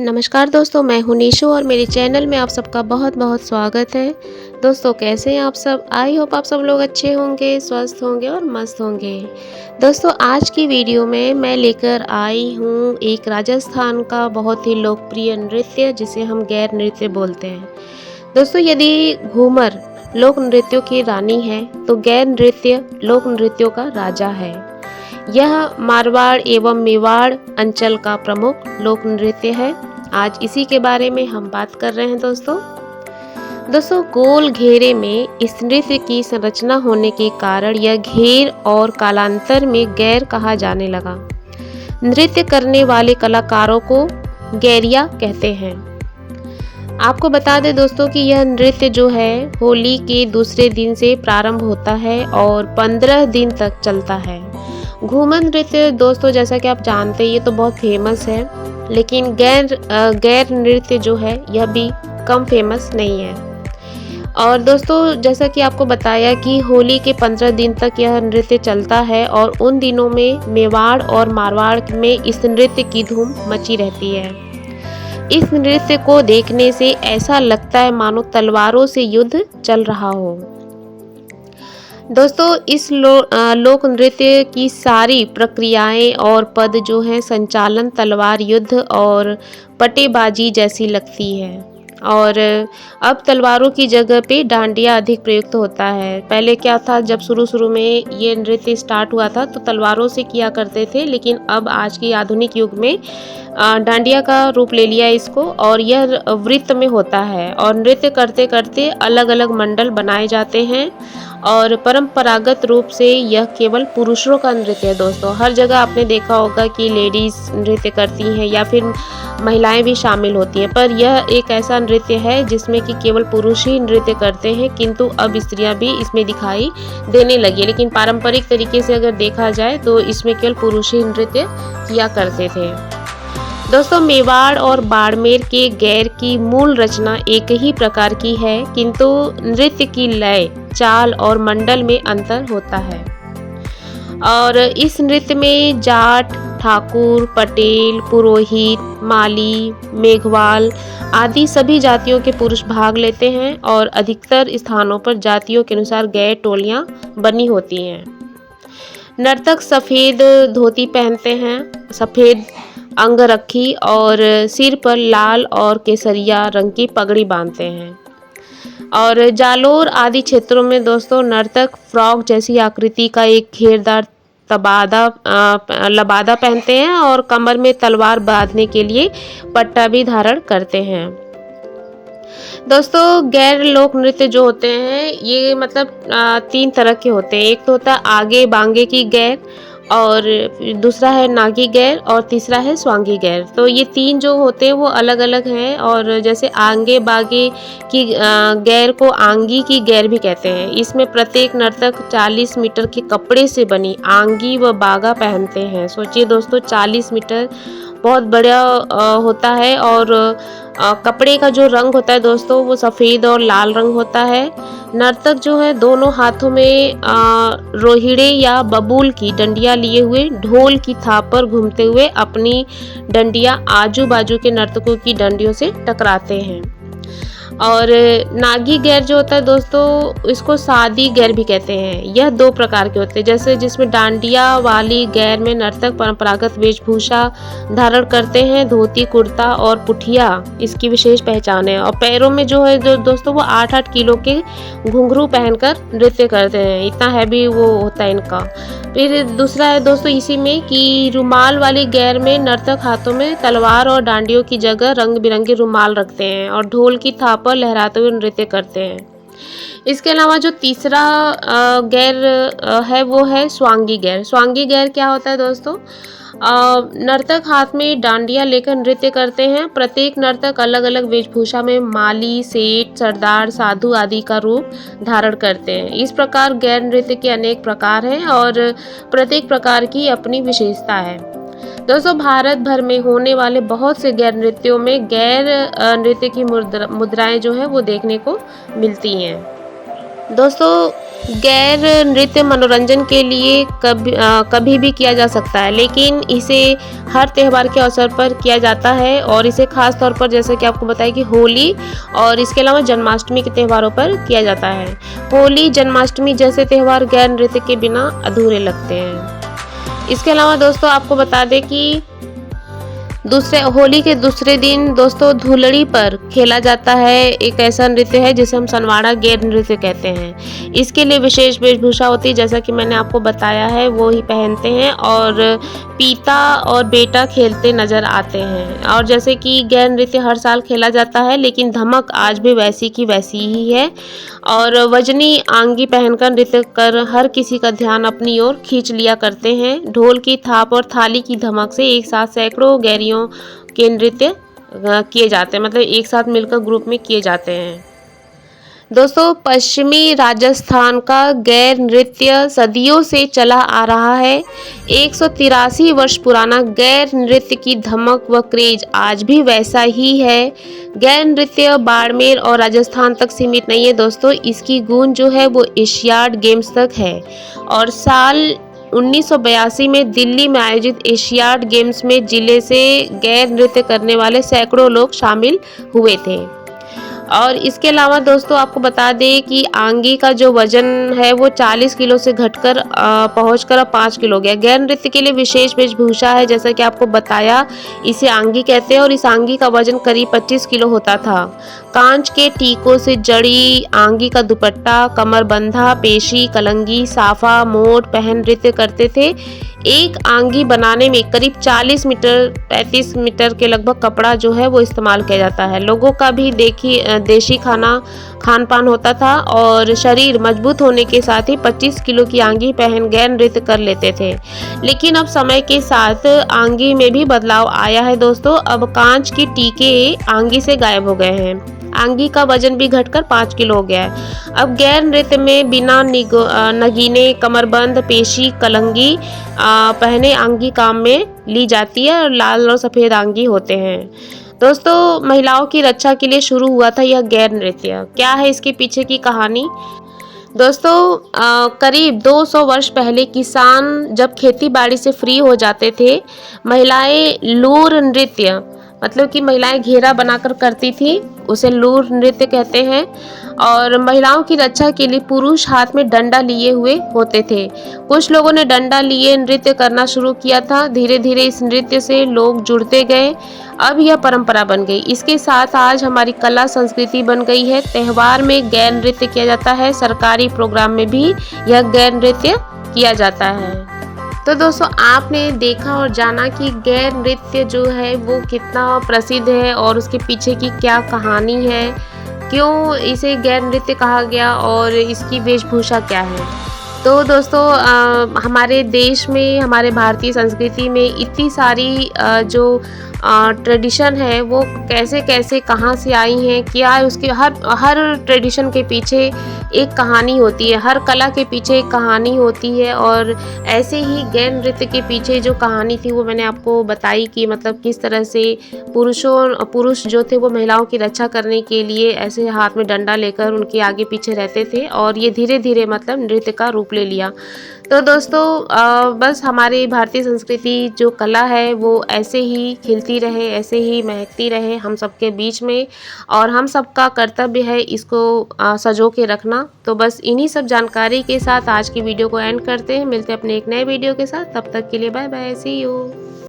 नमस्कार दोस्तों, मैं हूं निशु और मेरे चैनल में आप सबका बहुत बहुत स्वागत है। दोस्तों कैसे हैं आप सब? आई होप आप सब लोग अच्छे होंगे, स्वस्थ होंगे और मस्त होंगे। दोस्तों आज की वीडियो में मैं लेकर आई हूं एक राजस्थान का बहुत ही लोकप्रिय नृत्य जिसे हम गैर नृत्य बोलते हैं। दोस्तों यदि घूमर लोक नृत्यों की रानी है तो गैर नृत्य लोक नृत्यों का राजा है। यह मारवाड़ एवं मेवाड़ अंचल का प्रमुख लोक नृत्य है। आज इसी के बारे में हम बात कर रहे हैं दोस्तों गोल घेरे में इस नृत्य की संरचना होने के कारण यह घेर और कालांतर में गैर कहा जाने लगा। नृत्य करने वाले कलाकारों को गैरिया कहते हैं। आपको बता दें दोस्तों कि यह नृत्य जो है होली के दूसरे दिन से प्रारंभ होता है और 15 दिन तक चलता है। घूमर नृत्य दोस्तों जैसा कि आप जानते हैं ये तो बहुत फेमस है, लेकिन गैर नृत्य जो है यह भी कम फेमस नहीं है। और दोस्तों जैसा कि आपको बताया कि होली के 15 दिन तक यह नृत्य चलता है और उन दिनों में मेवाड़ और मारवाड़ में इस नृत्य की धूम मची रहती है। इस नृत्य को देखने से ऐसा लगता है मानो तलवारों से युद्ध चल रहा हो। दोस्तों इस लोक नृत्य की सारी प्रक्रियाएं और पद जो हैं संचालन तलवार युद्ध और पटेबाजी जैसी लगती है। और अब तलवारों की जगह पे डांडिया अधिक प्रयुक्त होता है। पहले क्या था, जब शुरू में ये नृत्य स्टार्ट हुआ था तो तलवारों से किया करते थे, लेकिन अब आज के आधुनिक युग में डांडिया का रूप ले लिया इसको और यह वृत्त में होता है और नृत्य करते करते अलग अलग मंडल बनाए जाते हैं। और परंपरागत रूप से यह केवल पुरुषों का नृत्य है। दोस्तों हर जगह आपने देखा होगा कि लेडीज नृत्य करती हैं या फिर महिलाएं भी शामिल होती हैं, पर यह एक ऐसा नृत्य है जिसमें कि केवल पुरुष ही नृत्य करते हैं, किंतु अब स्त्रियां भी इसमें दिखाई देने लगी। लेकिन पारंपरिक तरीके से अगर देखा जाए तो इसमें केवल पुरुष ही नृत्य किया करते थे। दोस्तों मेवाड़ और बाड़मेर के गैर की मूल रचना एक ही प्रकार की है, किंतु नृत्य की लय, चाल और मंडल में अंतर होता है। और इस नृत्य में जाट, ठाकुर, पटेल, पुरोहित, माली, मेघवाल आदि सभी जातियों के पुरुष भाग लेते हैं और अधिकतर स्थानों पर जातियों के अनुसार गैर टोलियां बनी होती हैं। नर्तक सफ़ेद धोती पहनते हैं, सफ़ेद अंगरखी और सिर पर लाल और केसरिया रंग की पगड़ी बांधते हैं। और जालोर आदि क्षेत्रों में दोस्तों नर्तक फ्रॉक जैसी आकृति का एक घेरदार लबादा पहनते हैं और कमर में तलवार बांधने के लिए पट्टा भी धारण करते हैं। दोस्तों गैर लोक नृत्य जो होते हैं ये मतलब 3 तरह के होते हैं। एक तो होता है आगे बांगे की गैर, और दूसरा है नागी गैर और तीसरा है स्वांगी गैर। तो ये 3 जो होते हैं वो अलग अलग हैं। और जैसे आगे बागे की गैर को आंगी की गैर भी कहते हैं। इसमें प्रत्येक नर्तक 40 मीटर के कपड़े से बनी आंगी व बागा पहनते हैं। सोचिए दोस्तों 40 मीटर बहुत बड़ा होता है और कपड़े का जो रंग होता है दोस्तों वो सफ़ेद और लाल रंग होता है। नर्तक जो है दोनों हाथों में रोहिड़े या बबूल की डंडियाँ लिए हुए ढोल की थाप पर घूमते हुए अपनी डंडियाँ आजू बाजू के नर्तकों की डंडियों से टकराते हैं। और नागी गैर जो होता है दोस्तों इसको सादी गैर भी कहते हैं। यह 2 प्रकार के होते हैं, जैसे जिसमें डांडिया वाली गैर में नर्तक परंपरागत वेशभूषा धारण करते हैं, धोती कुर्ता और पुठिया इसकी विशेष पहचान है। और पैरों में जो है जो दोस्तों वो 8-8 किलो के घुंघरू पहनकर नृत्य करते हैं, इतना हैवी वो होता है इनका। फिर दूसरा है दोस्तों इसी में कि रुमाल वाली गैर में नर्तक हाथों में तलवार और डांडियों की जगह रंग बिरंगे रुमाल रखते हैं और ढोल की थाप पर लहराते हुए नृत्य करते हैं। इसके अलावा जो तीसरा गैर है वो है स्वांगी गैर। स्वांगी गैर क्या होता है दोस्तों, नर्तक हाथ में डांडिया लेकर नृत्य करते हैं। प्रत्येक नर्तक अलग अलग वेशभूषा में माली, सेठ, सरदार, साधु आदि का रूप धारण करते हैं। इस प्रकार गैर नृत्य के अनेक प्रकार हैं और प्रत्येक प्रकार की अपनी विशेषता है। दोस्तों भारत भर में होने वाले बहुत से गैर नृत्यों में गैर नृत्य की मुद्राएं जो है वो देखने को मिलती हैं। दोस्तों गैर नृत्य मनोरंजन के लिए कभी भी किया जा सकता है, लेकिन इसे हर त्योहार के अवसर पर किया जाता है और इसे खास तौर पर जैसे कि आपको बताया कि होली और इसके अलावा जन्माष्टमी के त्योहारों पर किया जाता है। होली, जन्माष्टमी जैसे त्योहार गैर नृत्य के बिना अधूरे लगते हैं। इसके अलावा दोस्तों आपको बता दें कि होली के दूसरे दिन दोस्तों धुलड़ी पर खेला जाता है एक ऐसा नृत्य है जिसे हम सनवाड़ा गैर नृत्य कहते हैं। इसके लिए विशेष वेशभूषा होती है, जैसा कि मैंने आपको बताया है वो ही पहनते हैं और पिता और बेटा खेलते नजर आते हैं। और जैसे कि गैर नृत्य हर साल खेला जाता है, लेकिन धमक आज भी वैसी की वैसी ही है और वजनी आंगी पहनकर नृत्य कर हर किसी का ध्यान अपनी ओर खींच लिया करते हैं। ढोल की थाप और थाली की धमक से एक साथ सैकड़ों गैरियों के नृत्य किए जाते हैं, मतलब एक साथ मिलकर ग्रुप में किए जाते हैं। दोस्तों पश्चिमी राजस्थान का गैर नृत्य सदियों से चला आ रहा है। 183 वर्ष पुराना गैर नृत्य की धमक व क्रेज आज भी वैसा ही है। गैर नृत्य बाड़मेर और राजस्थान तक सीमित नहीं है दोस्तों, इसकी गूंज जो है वो एशियाड गेम्स तक है और साल 1982 में दिल्ली में आयोजित एशियाड गेम्स में जिले से गैर नृत्य करने वाले सैकड़ों लोग शामिल हुए थे। और इसके अलावा दोस्तों आपको बता दें कि आंगी का जो वजन है वो 40 किलो से घटकर पहुंचकर अब 5 किलो हो गया। गैर नृत्य के लिए विशेष वेशभूषा है, जैसा कि आपको बताया इसे आंगी कहते हैं और इस आंगी का वजन करीब 25 किलो होता था। कांच के टीकों से जड़ी आंगी का दुपट्टा, कमरबंधा, पेशी, कलंगी, साफा, मोट पहन नृत्य करते थे। एक आंगी बनाने में करीब 40 मीटर 35 मीटर के लगभग कपड़ा जो है वो इस्तेमाल किया जाता है। लोगों का भी देशी खान पान होता था और शरीर मजबूत होने के साथ ही 25 किलो की आंगी पहन गैर नृत्य कर लेते थे। लेकिन अब समय के साथ आंगी में भी बदलाव आया है दोस्तों। अब कांच की टीके आंगी से गायब हो गए हैं। आंगी का वजन भी घटकर 5 किलो हो गया है। अब गैर नृत्य में बिना नगीने, कमरबंद, पेशी, कलंगी पहने आंगी काम में ली जाती है और लाल और सफ़ेद आंगी होते हैं। दोस्तों महिलाओं की रक्षा के लिए शुरू हुआ था यह गैर नृत्य। क्या है इसके पीछे की कहानी? दोस्तों करीब 200 वर्ष पहले किसान जब खेती बाड़ी से फ्री हो जाते थे, महिलाएं लूर नृत्य मतलब कि महिलाएं घेरा बनाकर करती थी, उसे लूर नृत्य कहते हैं। और महिलाओं की रक्षा के लिए पुरुष हाथ में डंडा लिए हुए होते थे। कुछ लोगों ने डंडा लिए नृत्य करना शुरू किया था। धीरे धीरे इस नृत्य से लोग जुड़ते गए, अब यह परंपरा बन गई। इसके साथ आज हमारी कला संस्कृति बन गई है। त्योहार में गैर नृत्य किया जाता है, सरकारी प्रोग्राम में भी यह गैर नृत्य किया जाता है। तो दोस्तों आपने देखा और जाना कि गैर नृत्य जो है वो कितना प्रसिद्ध है और उसके पीछे की क्या कहानी है, क्यों इसे गैर नृत्य कहा गया और इसकी वेशभूषा क्या है। तो दोस्तों हमारे देश में, हमारे भारतीय संस्कृति में इतनी सारी जो ट्रेडिशन है वो कैसे कैसे कहाँ से आई हैं, क्या है उसके हर ट्रेडिशन के पीछे एक कहानी होती है, हर कला के पीछे एक कहानी होती है। और ऐसे ही गैर नृत्य के पीछे जो कहानी थी वो मैंने आपको बताई कि मतलब किस तरह से पुरुष जो थे वो महिलाओं की रक्षा करने के लिए ऐसे हाथ में डंडा लेकर उनके आगे पीछे रहते थे और ये धीरे धीरे मतलब नृत्य का रूप ले लिया। तो दोस्तों बस हमारी भारतीय संस्कृति जो कला है वो ऐसे ही खिलती रहे, ऐसे ही महकती रहे हम सबके बीच में, और हम सबका कर्तव्य है इसको सजो के रखना। तो बस इन्हीं सब जानकारी के साथ आज की वीडियो को एंड करते हैं। मिलते हैं अपने एक नए वीडियो के साथ, तब तक के लिए बाय बाय, सी यू।